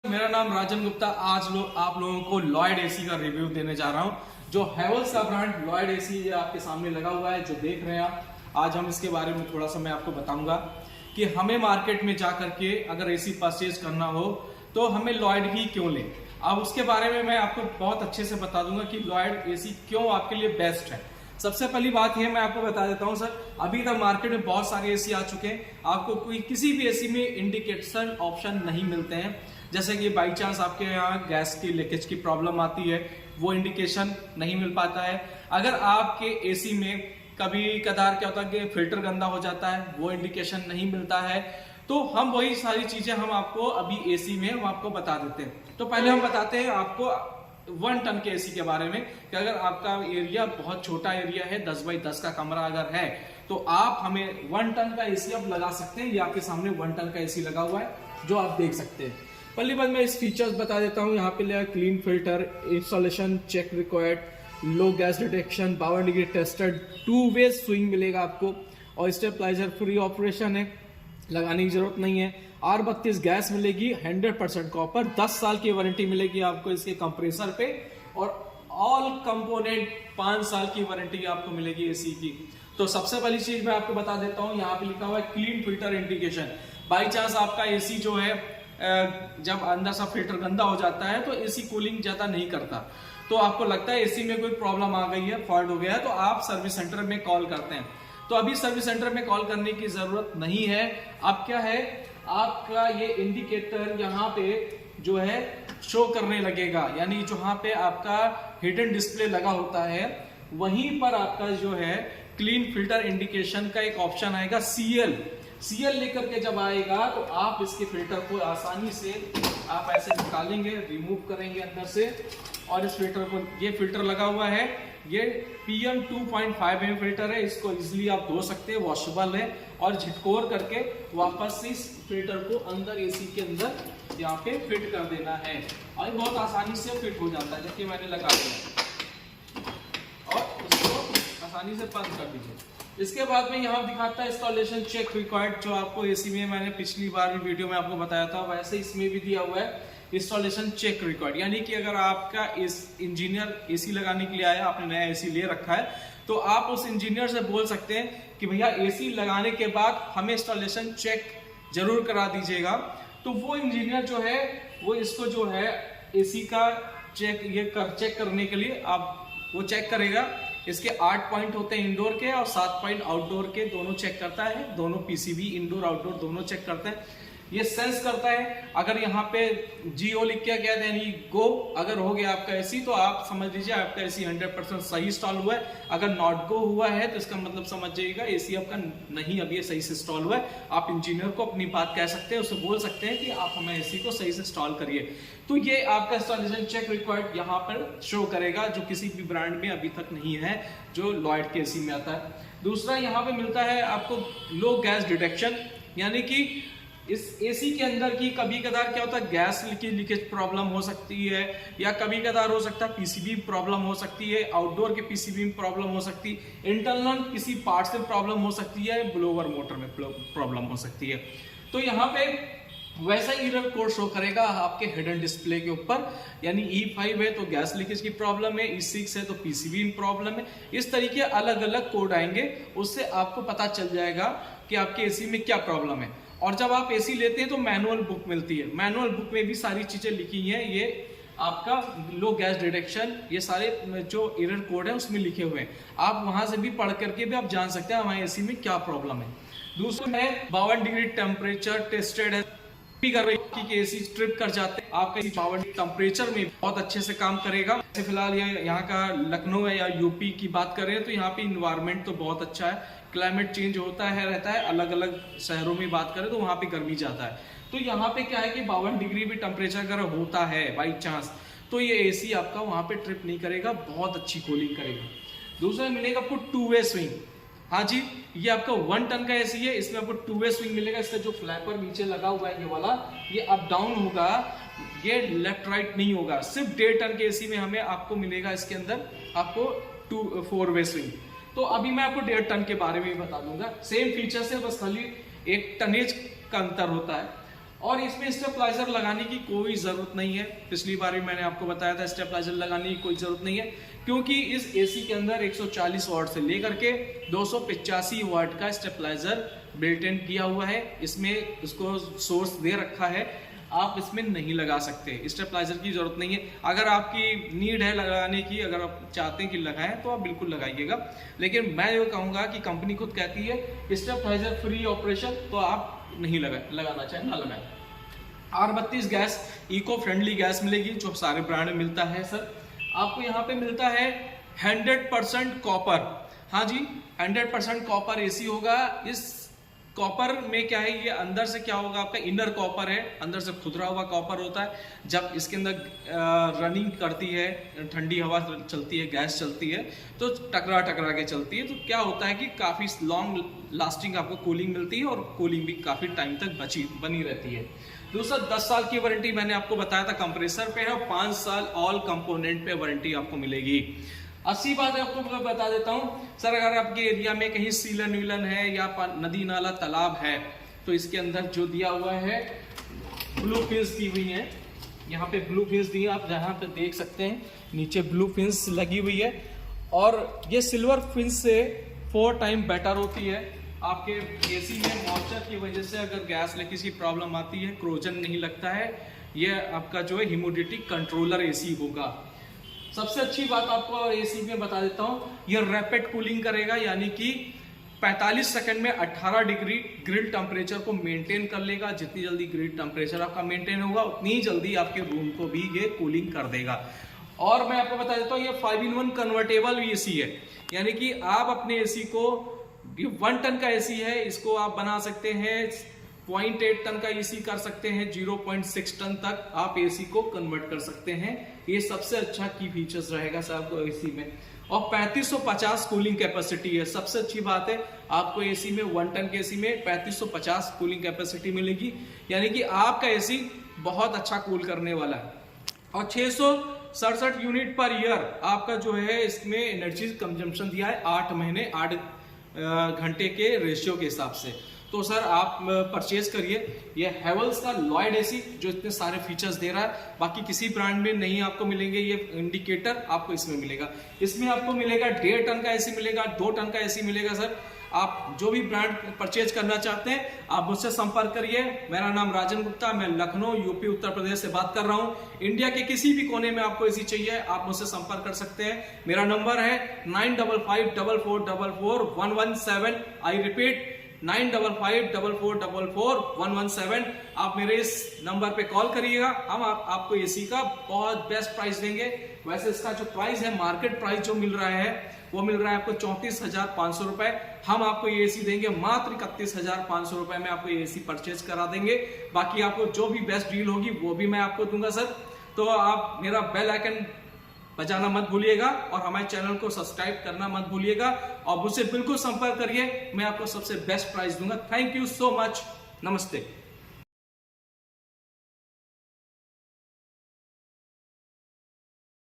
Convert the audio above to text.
मेरा नाम राजन गुप्ता। आज आप लोगों को लॉयड एसी का रिव्यू देने जा रहा हूं। जो हैवेल्स का ब्रांड लॉयड एसी ये आपके सामने लगा हुआ है, जो देख रहे हैं आप। आज हम इसके बारे में थोड़ा सा मैं आपको बताऊंगा कि हमें मार्केट में जा करके अगर एसी परचेज करना हो तो हमें लॉयड ही क्यों लें। अब उसके बारे में मैं आपको बहुत अच्छे से बता दूंगा कि लॉयड एसी क्यों आपके लिए बेस्ट है। सबसे पहली बात ये मैं आपको बता देता हूं सर, अभी तक मार्केट में बहुत सारे एसी आ चुके हैं, आपको कोई किसी भी एसी में इंडिकेशन ऑप्शन नहीं मिलते हैं। जैसे कि बाई चांस आपके यहाँ गैस की लीकेज की प्रॉब्लम आती है, वो इंडिकेशन नहीं मिल पाता है। अगर आपके एसी में कभी कदार क्या होता है कि फिल्टर गंदा हो जाता है, वो इंडिकेशन नहीं मिलता है। तो हम वही सारी चीजें हम आपको अभी एसी में हम आपको बता देते हैं। तो पहले हम बताते हैं आपको 1 टन के एसी के बारे में कि अगर आपका एरिया बहुत छोटा एरिया है, 10 बाई 10 का कमरा अगर है, तो आप हमें 1 टन का एसी अब लगा सकते हैं। ये आपके सामने 1 टन का एसी लगा हुआ है, जो आप देख सकते हैं। पहली बात मैं इस फीचर्स बता देता हूँ। यहाँ पे लिया clean filter, installation check required, low gas detection, power degree tested, 2 way swing मिलेगा आपको, और स्टेबलाइजर फ्री ऑपरेशन है, लगाने की जरूरत नहीं है। R32 गैस मिलेगी, 100% कॉपर, 10 साल की वारंटी मिलेगी आपको इसके कंप्रेसर पे, और ऑल कंपोनेंट 5 साल की वारंटी आपको मिलेगी एसी की। तो सबसे पहली चीज मैं आपको बता देता हूँ, यहाँ पे लिखा हुआ है clean filter indication. By chance आपका एसी जो है जब अंदर सा फिल्टर गंदा हो जाता है तो एसी कूलिंग ज्यादा नहीं करता, तो आपको लगता है एसी में कोई प्रॉब्लम आ गई है, फॉल्ट हो गया है, तो आप सर्विस सेंटर में कॉल करते हैं। तो अभी सर्विस सेंटर में कॉल करने की जरूरत नहीं है। अब क्या है, आपका ये इंडिकेटर यहाँ पे जो है शो करने लगेगा, यानी जहाँ पे आपका हिडन डिस्प्ले लगा होता है वहीं पर आपका जो है क्लीन फिल्टर इंडिकेशन का एक ऑप्शन आएगा, सीएल लेकर के जब आएगा तो आप इसके फिल्टर को आसानी से आप ऐसे निकालेंगे, रिमूव करेंगे अंदर से, और इस फिल्टर को, ये फिल्टर लगा हुआ है, ये PM 2.5 फिल्टर है, इसको इजिली आप धो सकते हैं, वॉशेबल है, और झटकोर करके वापस इस फिल्टर को अंदर एसी के अंदर यहाँ पे फिट कर देना है, और बहुत आसानी से फिट हो जाता है। जबकि मैंने लगा दिया और उसको आसानी से बंद कर दीजिए। इसके बाद में यहाँ दिखाता है इंस्टॉलेशन चेक रिक्वायर्ड, जो आपको एसी में मैंने पिछली बार भी वीडियो में आपको बताया था, वैसे इसमें भी दिया हुआ है इंस्टॉलेशन चेक रिक्वायर्ड। यानी कि अगर आपका इस इंजीनियर एसी लगाने के लिए आया, आपने नया एसी ले रखा है, तो आप उस इंजीनियर से बोल सकते हैं कि भैया एसी लगाने के बाद हमें इंस्टॉलेशन चेक जरूर करा दीजिएगा। तो वो इंजीनियर जो है वो इसको जो है एसी का चेक करने के लिए वो चेक करेगा। इसके 8 पॉइंट होते हैं इंडोर के और 7 पॉइंट आउटडोर के, दोनों चेक करता है, दोनों पीसीबी इंडोर आउटडोर दोनों चेक करता है। ये सेंस करता है, अगर यहाँ पे GO लिख के गया यानी गो अगर हो गया आपका एसी, तो आप समझ लीजिए आपका एसी 100% सही इंस्टॉल हुआ है। अगर नॉट गो हुआ है तो इसका मतलब समझ जाइएगा एसी आपका नहीं अभी सही से इंस्टॉल हुआ है। आप इंजीनियर को अपनी बात कह सकते हैं, उसे बोल सकते हैं कि आप हमें एसी को सही से इंस्टॉल करिए। तो ये आपका इंस्टॉलेशन चेक रिक्वायर्ड यहाँ पर शो करेगा, जो किसी भी ब्रांड में अभी तक नहीं है, जो लॉयड के एसी में आता है। दूसरा यहाँ पे मिलता है आपको लो गैस डिटेक्शन, यानी कि इस एसी के अंदर की कभी कदार क्या होता है, गैस की लीकेज प्रॉब्लम हो सकती है, या कभी कदार हो सकता है पीसीबी प्रॉब्लम हो सकती है, आउटडोर के पीसीबी में प्रॉब्लम हो सकती है, इंटरनल किसी पार्ट से प्रॉब्लम हो सकती है, ब्लोअर मोटर में प्रॉब्लम हो सकती है। तो यहाँ पे वैसा एरर कोड शो करेगा आपके हिडन डिस्प्ले के ऊपर, यानी E5 है तो गैस लीकेज की प्रॉब्लम है, E6 है तो पीसीबी में प्रॉब्लम है। इस तरीके अलग अलग कोड आएंगे, उससे आपको पता चल जाएगा कि आपके एसी में क्या प्रॉब्लम है। और जब आप एसी लेते हैं तो मैनुअल बुक मिलती है, मैनुअल बुक में भी सारी चीजें लिखी हैं, ये आपका लो गैस डिटेक्शन, ये सारे जो एरर कोड है उसमें लिखे हुए हैं। आप वहां से भी पढ़ करके भी आप जान सकते हैं हमारे एसी में क्या प्रॉब्लम है। दूसरा है 52 डिग्री टेम्परेचर टेस्टेड है, कर रही कि एसी ट्रिप कर जाते हैं, आपका 52 टेम्परेचर में बहुत अच्छे से काम करेगा। फिलहाल ये यहाँ का लखनऊ है या यूपी की बात करें तो यहाँ पे इन्वायरमेंट तो बहुत अच्छा है, क्लाइमेट चेंज होता है रहता है, अलग अलग शहरों में बात करें तो वहाँ पे गर्मी जाता है। तो यहाँ पे क्या है कि 52 डिग्री भी टेम्परेचर अगर होता है बाई चांस, तो ये एसी आपका वहाँ पे ट्रिप नहीं करेगा, बहुत अच्छी कूलिंग करेगा। दूसरा मिलेगा आपको 2 वे स्विंग। हाँ जी, ये आपका 1 टन का एसी है, इसमें आपको 2 वे स्विंग मिलेगा। इसका जो फ्लैपर नीचे लगा हुआ है ये वाला, ये अप डाउन होगा, ये लेफ्ट राइट नहीं होगा। सिर्फ 1.5 टन के एसी में हमें आपको मिलेगा इसके अंदर आपको 4 वे स्विंग। तो अभी मैं आपको 1.5 टन के बारे में भी बता दूंगा, सेम फीचर्स है, बस खाली एक टनेज का अंतर होता है। और इसमें स्टेबलाइजर लगाने की कोई ज़रूरत नहीं है। पिछली बार भी मैंने आपको बताया था स्टेबलाइजर लगाने की कोई ज़रूरत नहीं है, क्योंकि इस एसी के अंदर 140 वाट से लेकर के 285 वाट का स्टेबलाइजर बिल्ट इन किया हुआ है। इसमें इसको सोर्स दे रखा है, आप इसमें नहीं लगा सकते, स्टेबलाइजर की जरूरत नहीं है। अगर आपकी नीड है लगाने की, अगर आप चाहते हैं कि लगाएं तो आप बिल्कुल लगाइएगा, लेकिन मैं ये कहूँगा कि कंपनी खुद कहती है स्टेबलाइजर फ्री ऑपरेशन, तो आप नहीं लगाना चाहे ना लगाएं। R32 gas eco friendly gas मिलेगी, जो सारे ब्रांड में मिलता है सर। आपको यहाँ पे मिलता है 100% कॉपर। हाँ जी, 100% कॉपर एसी होगा। इस कॉपर में क्या है, ये अंदर से क्या होगा, आपका इनर कॉपर है, अंदर से खुदरा हुआ कॉपर होता है। जब इसके अंदर रनिंग करती है, ठंडी हवा चलती है, गैस चलती है, तो टकरा के चलती है, तो क्या होता है कि काफ़ी लॉन्ग लास्टिंग आपको कूलिंग मिलती है, और कूलिंग भी काफ़ी टाइम तक बनी रहती है। दूसरा, 10 साल की वारंटी मैंने आपको बताया था कंप्रेसर पे है, और 5 साल ऑल कंपोनेंट पे वारंटी आपको मिलेगी। अच्छी बात है, आपको मैं बता देता हूँ सर, अगर आपके एरिया में कहीं सीलन वीलन है या नदी नाला तालाब है, तो इसके अंदर जो दिया हुआ है ब्लू फिंस दी हुई है, यहाँ पे ब्लू फिंस दी है, आप जहाँ पे देख सकते हैं नीचे ब्लू फिंस लगी हुई है, और ये सिल्वर फिंस से 4 टाइम बेटर होती है। आपके एसी में मॉइस्चर की वजह से अगर गैस लीकेज की प्रॉब्लम आती है, क्रोजन नहीं लगता है, ये आपका जो है ह्यूमिडिटी कंट्रोलर एसी होगा। सबसे अच्छी बात आपको एसी में बता देता हूँ, ये रैपिड कूलिंग करेगा, यानी कि 45 सेकंड में 18 डिग्री ग्रिल टेम्परेचर को मेंटेन कर लेगा। जितनी जल्दी ग्रिल टेम्परेचर आपका मेंटेन होगा, उतनी जल्दी आपके रूम को भी ये कूलिंग कर देगा। और मैं आपको बता देता हूँ, ये 5-in-1 कन्वर्टेबल एसी है, यानी कि आप अपने एसी को, ये 1 टन का एसी है, इसको आप बना सकते हैं 0.8 टन का एसी कर सकते हैं, 0.6 टन तक आप एसी को कन्वर्ट कर सकते हैं। ये सबसे अच्छा की फीचर्स रहेगा सर आपको एसी में। और 3550 कूलिंग कैपेसिटी है, सबसे अच्छी बात है, आपको एसी में 1 टन के एसी में 3550 कूलिंग कैपेसिटी मिलेगी, यानी कि आपका एसी बहुत अच्छा कूल करने वाला है। और 667 यूनिट पर ईयर आपका जो है इसमें एनर्जी कंजम्पशन दिया है, 8 महीने 8 घंटे के रेशियो के हिसाब से। तो सर आप परचेज करिए ये हैवेल्स का लॉयड एसी, जो इतने सारे फीचर्स दे रहा है, बाकी किसी ब्रांड में नहीं आपको मिलेंगे। ये इंडिकेटर आपको इसमें मिलेगा, इसमें आपको मिलेगा 1.5 टन का एसी मिलेगा, 2 टन का एसी मिलेगा। सर आप जो भी ब्रांड परचेज करना चाहते हैं, आप मुझसे संपर्क करिए। मेरा नाम राजन गुप्ता, मैं लखनऊ यूपी उत्तर प्रदेश से बात कर रहा हूँ। इंडिया के किसी भी कोने में आपको एसी चाहिए, आप मुझसे संपर्क कर सकते हैं। मेरा नंबर है 9554444117। I repeat 9554444117। आप मेरे इस नंबर पे कॉल करिएगा, हम आपको एसी का बहुत बेस्ट प्राइस देंगे। वैसे इसका जो प्राइस है, मार्केट प्राइस जो मिल रहा है, वो मिल रहा है आपको 34,500 रुपए। हम आपको ये एसी देंगे मात्र 31,500 रुपए में, आपको ये एसी परचेज करा देंगे। बाकी आपको जो भी बेस्ट डील होगी वो भी मैं आपको दूंगा सर। तो आप मेरा बेल आइकन बजाना मत भूलिएगा, और हमारे चैनल को सब्सक्राइब करना मत भूलिएगा, और मुझसे बिल्कुल संपर्क करिए, मैं आपको सबसे बेस्ट प्राइस दूंगा। थैंक यू सो मच, नमस्ते।